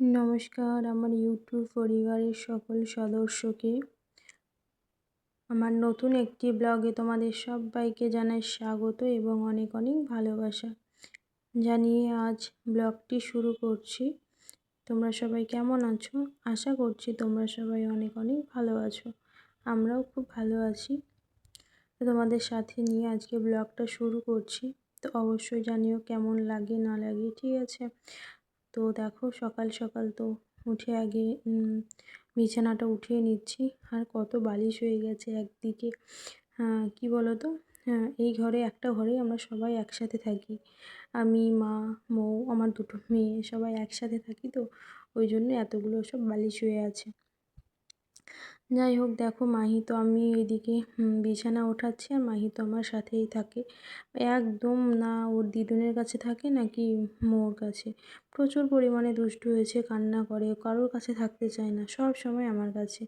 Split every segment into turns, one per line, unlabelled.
নমস্কার আমার ইউটিউব পরিবারের সকল সদস্যকে আমার নতুন একটি ব্লগে তোমাদের সবাইকে জানাই স্বাগত এবং অনেক অনেক ভালোবাসা জানিয়ে আজ ব্লগটি শুরু করছি। তোমরা সবাই কেমন আছো? আশা করছি তোমরা সবাই অনেক অনেক ভালো আছো। আমরাও খুব ভালো আছি। তোমাদের সাথে নিয়ে আজকে ব্লগটা শুরু করছি। তো অবশ্যই জানিও কেমন লাগে না লাগে, ঠিক আছে? তো দেখো সকাল সকাল তো উঠে আগে বিছানাটা উঠিয়ে নিচ্ছি। আর কত বালিশ হয়ে গেছে একদিকে। কি বলো তো, এই ঘরে একটা ঘরেই আমরা সবাই একসাথে থাকি। আমি, মা, মৌ, আমার দুটো মেয়ে সবাই একসাথে থাকি, তো ওই জন্য এতগুলো সব বালিশ হয়ে আছে। যাই হোক, দেখো মাহি তো আমি এইদিকে বিছানা ওঠাচ্ছি আর মাহি তো আমার সাথেই থাকে। একদম না ওর দিদুনের কাছে থাকে নাকি মোর কাছে। প্রচুর পরিমাণে দুষ্টু হয়েছে, কান্না করে, কারোর কাছে থাকতে চায় না, সব সময় আমার কাছে।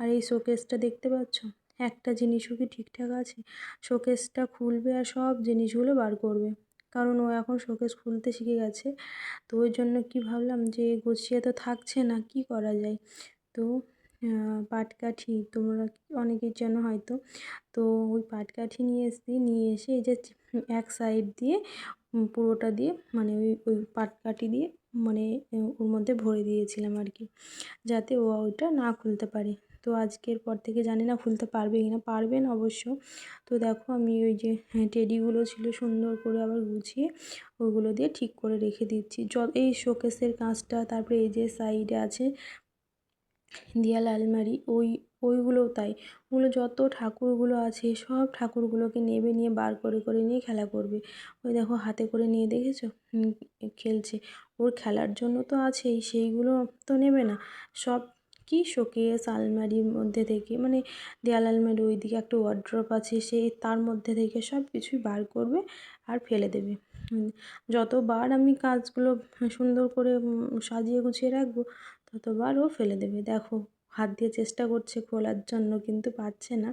আর এই শোকেসটা দেখতে পাচ্ছ, একটা জিনিসও কি ঠিকঠাক আছে? শোকেসটা খুলবে আর সব জিনিসগুলো বার করবে, কারণ ও এখন শোকেস খুলতে শিখে গেছে। তো ওই জন্য কি ভাবলাম যে গুছিয়ে তো থাকছে না, কি করা যায়। তো পাটকাঠি তোমরা অনেকেই চেনো হয়তো। তো ওই পাটকাঠি নিয়ে এসেছি, নিয়ে এসে এই যে এক সাইড দিয়ে পুরোটা দিয়ে মানে ওই পাটকাঠি দিয়ে মানে ওর মধ্যে ভরে দিয়েছিলাম আর কি, যাতে ও ওইটা না খুলতে পারে। তো আজকের পর থেকে জানি না খুলতে পারবে কি না, পারবেন অবশ্য। তো দেখো আমি ওই যে টেডিগুলো ছিল সুন্দর করে আবার গুছিয়ে ওইগুলো দিয়ে ঠিক করে রেখে দিচ্ছি। এই শোকেসের কাঁচটা, তারপরে এই যে সাইডে আছে দেয়াল আলমারি, ওইগুলোও তাই। ওগুলো যত ঠাকুরগুলো আছে সব ঠাকুরগুলোকে নেবে, নিয়ে বার করে করে নিয়ে খেলা করবে। ওই দেখো হাতে করে নিয়ে দেখেছো খেলছে। ওর খেলার জন্য তো আছেই, সেইগুলো তো নেবে না। সব কি শোকেস আলমারির মধ্যে থেকে মানে দেয়াল আলমারি, ওইদিকে একটা ওয়ার্ড্রপ আছে, সেই তার মধ্যে থেকে সব কিছুই বার করবে আর ফেলে দেবে। যতবার আমি কাজগুলো সুন্দর করে সাজিয়ে গুছিয়ে রাখবো, ততবার ও ফেলে দেবে। দেখো হাত দিয়ে চেষ্টা করছে খোলার জন্য, কিন্তু পারছে না।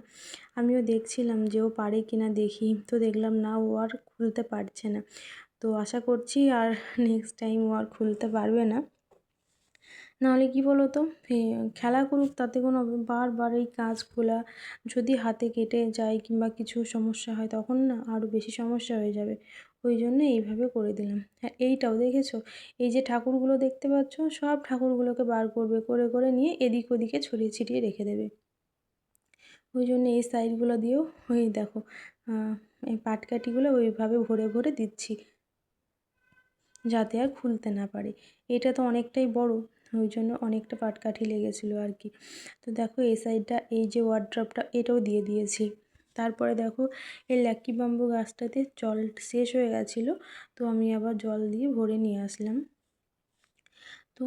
আমিও দেখছিলাম যে ও পারে কিনা দেখি, তো দেখলাম না, ও আর খুলতে পারছে না। তো আশা করছি আর নেক্সট টাইম ও আর খুলতে পারবে না। নাহলে কি বলো তো, খেলা করুক তাতে কোনো বারবার এই কাজ খোলা যদি হাতে কেটে যায় কিংবা কিছু সমস্যা হয়, তখন না আরও বেশি সমস্যা হয়ে যাবে। ওই জন্য এইভাবে করে দিলাম। হ্যাঁ, এইটাও দেখেছো, এই যে ঠাকুরগুলো দেখতে পাচ্ছ, সব ঠাকুরগুলোকে বার করবে, করে করে নিয়ে এদিক ওদিকে ছড়িয়ে ছিটিয়ে রেখে দেবে। ওই জন্য এই সাইডগুলো দিয়েও ওই দেখো এই পাটকাঠিগুলো ওইভাবে ভরে ভরে দিচ্ছি, যাতে আর খুলতে না পারে। এটা তো অনেকটাই বড়, ওই জন্য অনেকটা পাটকাঠি লেগেছিলো আর কি। তো দেখো এই সাইডটা, এই যে ওয়ার্ড্রপটা, এটাও দিয়ে দিয়েছি। তারপরে দেখো এই লাকি বাম্বু গাছটাতে জল শেষ হয়ে গেছিলো, তো আমি আবার জল দিয়ে ভরে নিয়ে আসলাম। তো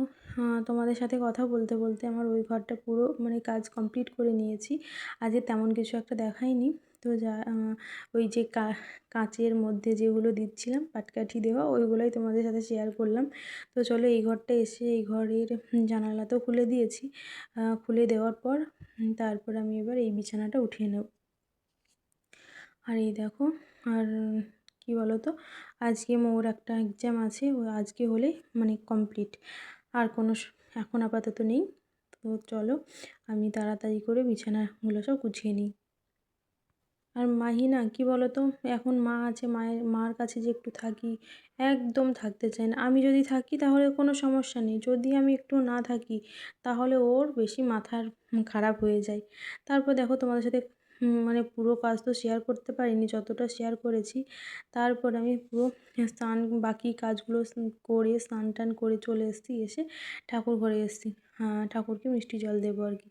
তোমাদের সাথে কথা বলতে বলতে আমার ওই ঘরটা পুরো মানে কাজ কমপ্লিট করে নিয়েছি। আজকে তেমন কিছু একটা দেখাইনি। তো ওই যে কাঁচের মধ্যে যেগুলো দিচ্ছিলাম পাটকাঠি দেওয়া, ওইগুলোই তোমাদের সাথে শেয়ার করলাম। তো চলো এই ঘরটা এসে এই ঘরের জানালা তো খুলে দিয়েছি। খুলে দেওয়ার পর তারপর আমি এবার এই বিছানাটা উঠিয়ে নেব। আর এই দেখো, আর কি বলো তো, আজকে মোর একটা এক্সাম আছে, ও আজকে হলে মানে কমপ্লিট। আর কোনো এখন আপাতত নেই। তো চলো আমি তাড়াতাড়ি করে বিছানাগুলো সব গুছিয়ে নিই। আর মাহি না, কি বলো তো, এখন মা আছে, মার কাছে যে একটু থাকি, একদম থাকতে চায় না। আমি যদি থাকি তাহলে কোনো সমস্যা নেই, যদি আমি একটু না থাকি তাহলে ওর বেশি মাথার খারাপ হয়ে যায়। তারপর দেখো তোমাদের সাথে মানে পুরো কাজ তো শেয়ার করতে পারিনি, যতটা শেয়ার করেছি। তারপর আমি পুরো স্নান বাকি কাজগুলো করে স্নান টান করে চলে এসেছি, এসে ঠাকুর ঘরে এসেছি। ঠাকুরকে মিষ্টি জল দেবো আর কি।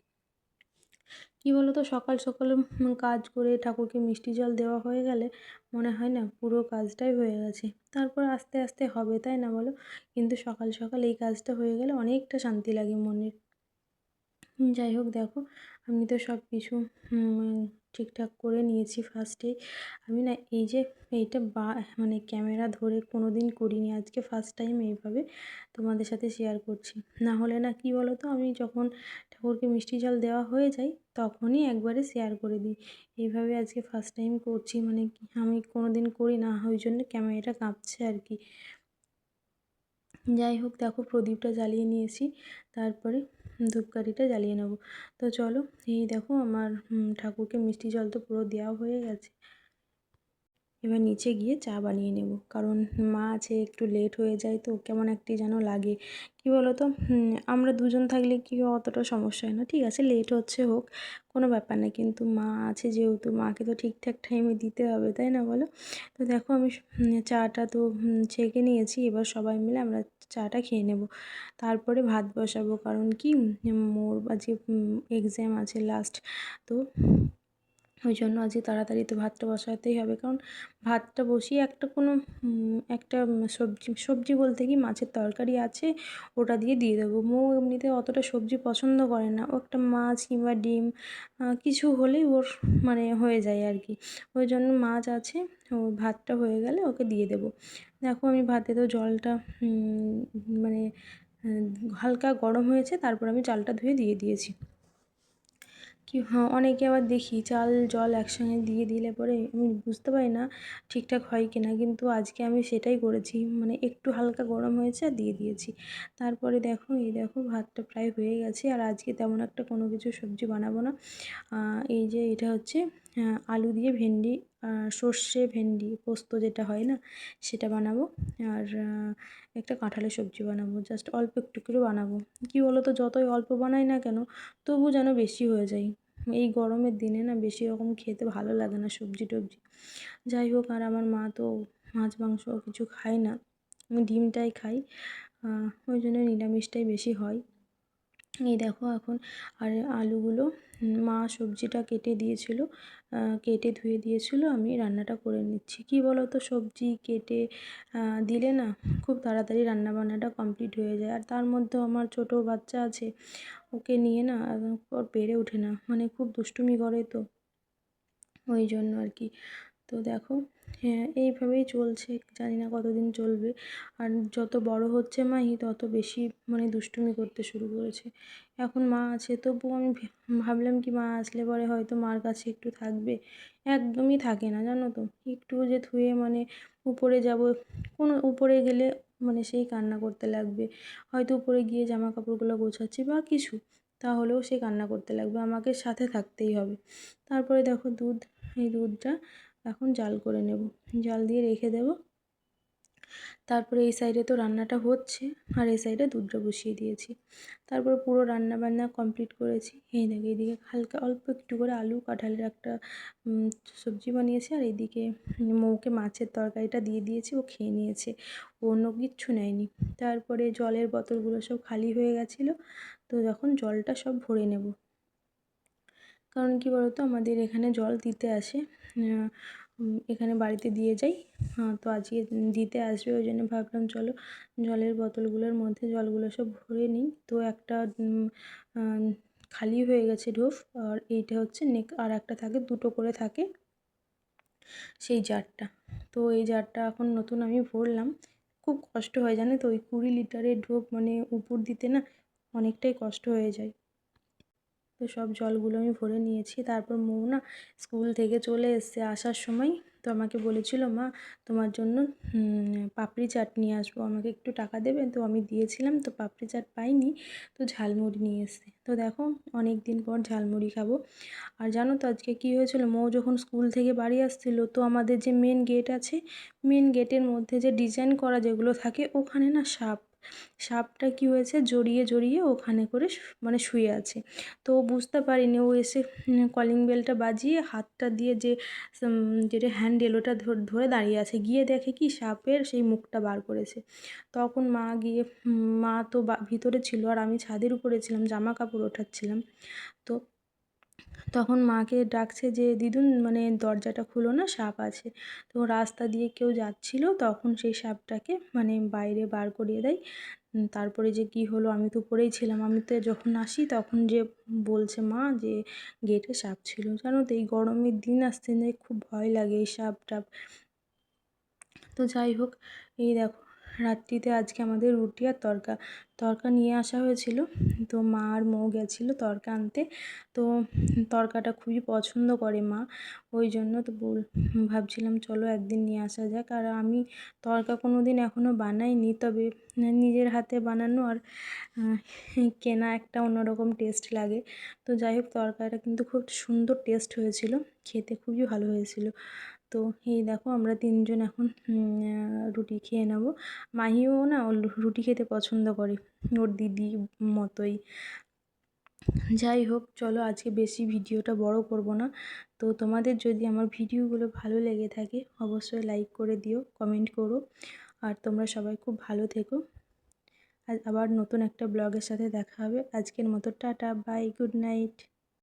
কী বলো তো, সকাল সকাল কাজ করে ঠাকুরকে মিষ্টি জল দেওয়া হয়ে গেলে মনে হয় না পুরো কাজটাই হয়ে গেছে। তারপর আস্তে আস্তে হবে, তাই না বলো? কিন্তু সকাল সকাল এই কাজটা হয়ে গেলে অনেকটা শান্তি লাগে মনের। যাই হোক, দেখো আমি তো সব কিছু ঠিকঠাক করে নিয়েছি ফার্স্টেই। আমি না এই যে এইটা মানে ক্যামেরা ধরে কোনো দিন করিনি, আজকে ফার্স্ট টাইম এইভাবে তোমাদের সাথে শেয়ার করছি। না হলে না, কি বলো তো, আমি যখন ঠাকুরকে মিষ্টি জল দেওয়া হয়ে যায় তখনই একবারে শেয়ার করে দিই। এইভাবে আজকে ফার্স্ট টাইম করছি, মানে আমি কোনো দিন করি না, ওই জন্য ক্যামেরাটা কাঁপছে আর কি। যাই হোক, দেখো প্রদীপটা জ্বালিয়ে নিয়েছি, তারপরে ধূপকাঠিটা জ্বালিয়ে নেব। তো চলো, এই দেখো আমার ঠাকুরকে মিষ্টি জল তো পুরো দেওয়া হয়ে গেছে। এবার নিচে গিয়ে চা বানিয়ে নেব, কারণ মা আছে, একটু লেট হয়ে যায় তো কেমন একটি যেন লাগে। কি বলো তো, আমরা দুজন থাকলে কি অতটা সমস্যা হয় না, ঠিক আছে লেট হচ্ছে হোক, কোনো ব্যাপার না, কিন্তু মা আছে যেহেতু, মাকে তো ঠিকঠাক টাইমে দিতে হবে, তাই না বলো? তো দেখো আমি চাটা তো ছেঁকে নিয়েছি, এবার সবাই মিলে আমরা চাটা খেয়ে নেব, তারপরে ভাত বসাবো, কারণ কি মোর আজকে এক্সাম আছে লাস্ট, তো ওই জন্য আজকে তাড়াতাড়ি তো ভাতটা বসাতেই হবে, কারণ ভাতটা বসিয়ে একটা কোনো একটা সবজি বলতে কি মাছের তরকারি আছে, ওটা দিয়ে দেবো। মৌ এমনিতে অতটা সবজি পছন্দ করে না, ও একটা মাছ কিংবা ডিম কিছু হলেই ওর মানে হয়ে যায় আর কি, ওই জন্য মাছ আছে, ও ভাতটা হয়ে গেলে ওকে দিয়ে দেবো। দেখো আমি ভাতে তো জলটা মানে হালকা গরম হয়েছে, তারপর আমি চালটা ধুয়ে দিয়ে দিয়েছি। কি হ্যাঁ, অনেকে আবার দেখি চাল জল একসঙ্গে দিয়ে দিলে পরে আমি বুঝতে পারি না ঠিকঠাক হয় কি না, কিন্তু আজকে আমি সেটাই করেছি, মানে একটু হালকা গরম হয়েছে আর দিয়ে দিয়েছি। তারপরে দেখো এই দেখো ভাতটা প্রায় হয়ে গেছে, আর আজকে তেমন একটা কোনো কিছু সবজি বানাবো না। এই যে এটা হচ্ছে আলু দিয়ে ভেন্ডি, সর্ষে ভেন্ডি পোস্ত যেটা হয় না, সেটা বানাবো, আর একটা কাঁঠালের সবজি বানাবো, জাস্ট অল্প একটু করে বানাবো। কী বলো তো, যতই অল্প বানাই না কেন তবু যেন বেশি হয়ে যায়, এই গরমের দিনে না বেশি রকম খেতে ভালো লাগে না সবজি টবজি। যাই হোক, আর আমার মা তো মাছ মাংস কিছু খায় না, আমি ডিমটাই খাই, ওই জন্য নিরামিষটাই বেশি হয়। এই দেখো এখন, আর আলুগুলো মা সবজিটা কেটে দিয়েছিল, কেটে ধুয়ে দিয়েছিল, আমি রান্নাটা করে নিচ্ছি। কি বলো তো, সবজি কেটে দিলে না খুব তাড়াতাড়ি রান্নাবান্নাটা কমপ্লিট হয়ে যায়, আর তার মধ্যেও আমার ছোটো বাচ্চা আছে, ওকে নিয়ে না ওর পেরে ওঠে না, মানে খুব দুষ্টুমি করে তো, ওই জন্য আর কি। তো দেখো, হ্যাঁ এইভাবেই চলছে, জানি না কতদিন চলবে, আর যত বড় হচ্ছে মাহি তত বেশি মানে দুষ্টুমি করতে শুরু করেছে। এখন মা আছে তবুও আমি ভাবলাম কি মা আসলে পরে হয়তো মার কাছে একটু থাকবে, একদমই থাকে না জানো তো, একটু যে থুয়ে মানে উপরে যাব, কোনো উপরে গেলে মানে সেই কান্না করতে লাগবে, হয়তো উপরে গিয়ে জামা কাপড়গুলো গোছাচ্ছি বা কিছু, তাহলেও সে কান্না করতে লাগবে, আমাকে সাথে থাকতেই হবে। তারপরে দেখো এই দুধটা এখন জাল করে নেব, জাল দিয়ে রেখে দেব, তারপরে এই সাইডে তো রান্নাটা হচ্ছে, আর এই সাইডে দুধটা বসিয়ে দিয়েছি, তারপর পুরো রান্না বান্না কমপ্লিট করেছি। এই দেখো এইদিকে হালকা অল্প একটু করে আলু কাঁঠালের একটা সবজি বানিয়েছি, আর এইদিকে মৌকে মাছের তরকারিটা দিয়ে দিয়েছি, ও খেয়ে নিয়েছে, ও অন্য কিচ্ছু নেয়নি। তারপরে জলের বোতলগুলো সব খালি হয়ে গেছিলো, তো যখন জলটা সব ভরে নেব, কারণ কি বলতো আমাদের এখানে জল দিতে আসে, এখানে বাড়িতে দিয়ে যাই, তো আজকে দিতে আসবে, ওই জন্য ভাবলাম চলো জলের বোতলগুলোর মধ্যে জলগুলো সব ভরে নিই। তো একটা খালি হয়ে গেছে ঢোফ, আর এইটা হচ্ছে আর একটা থাকে, দুটো করে থাকে সেই জারটা, তো এই জারটা এখন নতুন আমি ভরলাম, খুব কষ্ট হয় জানো তো, ওই 20 লিটারের ঢোপ মানে উপর দিতে না অনেকটাই কষ্ট হয়ে যায়। তো সব জলগুলো আমি ভরে নিয়েছি, তারপর মৌ না স্কুল থেকে চলে এসছে, আসার সময় তো আমাকে বলেছিল মা তোমার জন্য পাপড়ি চাট নিয়ে আসবো, আমাকে একটু টাকা দেবে, তো আমি দিয়েছিলাম, তো পাপড়ি চাট পাইনি, তো ঝালমুড়ি নিয়ে এসছে, তো দেখো অনেক দিন পর ঝালমুড়ি খাবো। আর জানো তো আজকে কী হয়েছিল, মৌ যখন স্কুল থেকে বাড়ি আসছিলো, তো আমাদের যে মেন গেট আছে, মেন গেটের মধ্যে যে ডিজাইন করা যেগুলো থাকে, ওখানে না সাপটা কী হয়েছে, জড়িয়ে জড়িয়ে ওখানে করে মানে শুয়ে আছে, তো ও বুঝতে পারিনি, ও এসে কলিং বেলটা বাজিয়ে হাতটা দিয়ে যে যেটা হ্যান্ডেল ওটা ধরে দাঁড়িয়ে আছে, গিয়ে দেখে কি সাপের সেই মুখটা বার করেছে। তখন মা গিয়ে মা তো ভিতরে ছিল, আর আমি ছাদের উপরে ছিলাম জামা কাপড় ওঠাচ্ছিলাম, তো তখন মাকে ডাকছে যে দিদুন মানে দরজাটা খুলো না, সাপ আছে। তো রাস্তা দিয়ে কেউ যাচ্ছিল, তখন সেই সাপটাকে মানে বাইরে বার করিয়ে দেয়। তারপরে যে কি হলো, আমি তো উপরেই ছিলাম, আমি তো যখন আসি তখন যে বলছে মা যে গেটে সাপ ছিল। জানো তো এই গরমের দিন আসছে না, খুব ভয় লাগে এই সাপ টাপ। তো যাই হোক, এই দেখো রাত্রিতে আজকে আমাদের রুটি আর তড়কা, তরকা নিয়ে আসা হয়েছিল। তো মা আর মৌ গেছিলো তরকা আনতে। তো তরকাটা খুবই পছন্দ করে মা, ওই জন্য তো ভাবছিলাম চলো একদিন নিয়ে আসা যাক। আর আমি তরকা কোনো দিন এখনও বানাইনি, তবে নিজের হাতে বানানো আর কেনা একটা অন্যরকম টেস্ট লাগে। তো যাই হোক, তরকাটা কিন্তু খুব সুন্দর টেস্ট হয়েছিল, খেতে খুবই ভালো হয়েছিল। তো এই দেখো আমরা তিনজন এখন রুটি খেয়ে নেব। মাহিও না রুটি খেতে পছন্দ করে, ওর দিদি মতোই। যাই হোক, চলো আজকে বেশি ভিডিওটা বড় করব না। তো তোমাদের যদি আমার ভিডিওগুলো ভালো লেগে থাকে অবশ্যই লাইক করে দিও, কমেন্ট করো। আর তোমরা সবাই খুব ভালো থেকো। আবার নতুন একটা ব্লগের সাথে দেখা হবে। আজকের মতো টাটা, বাই, গুড নাইট।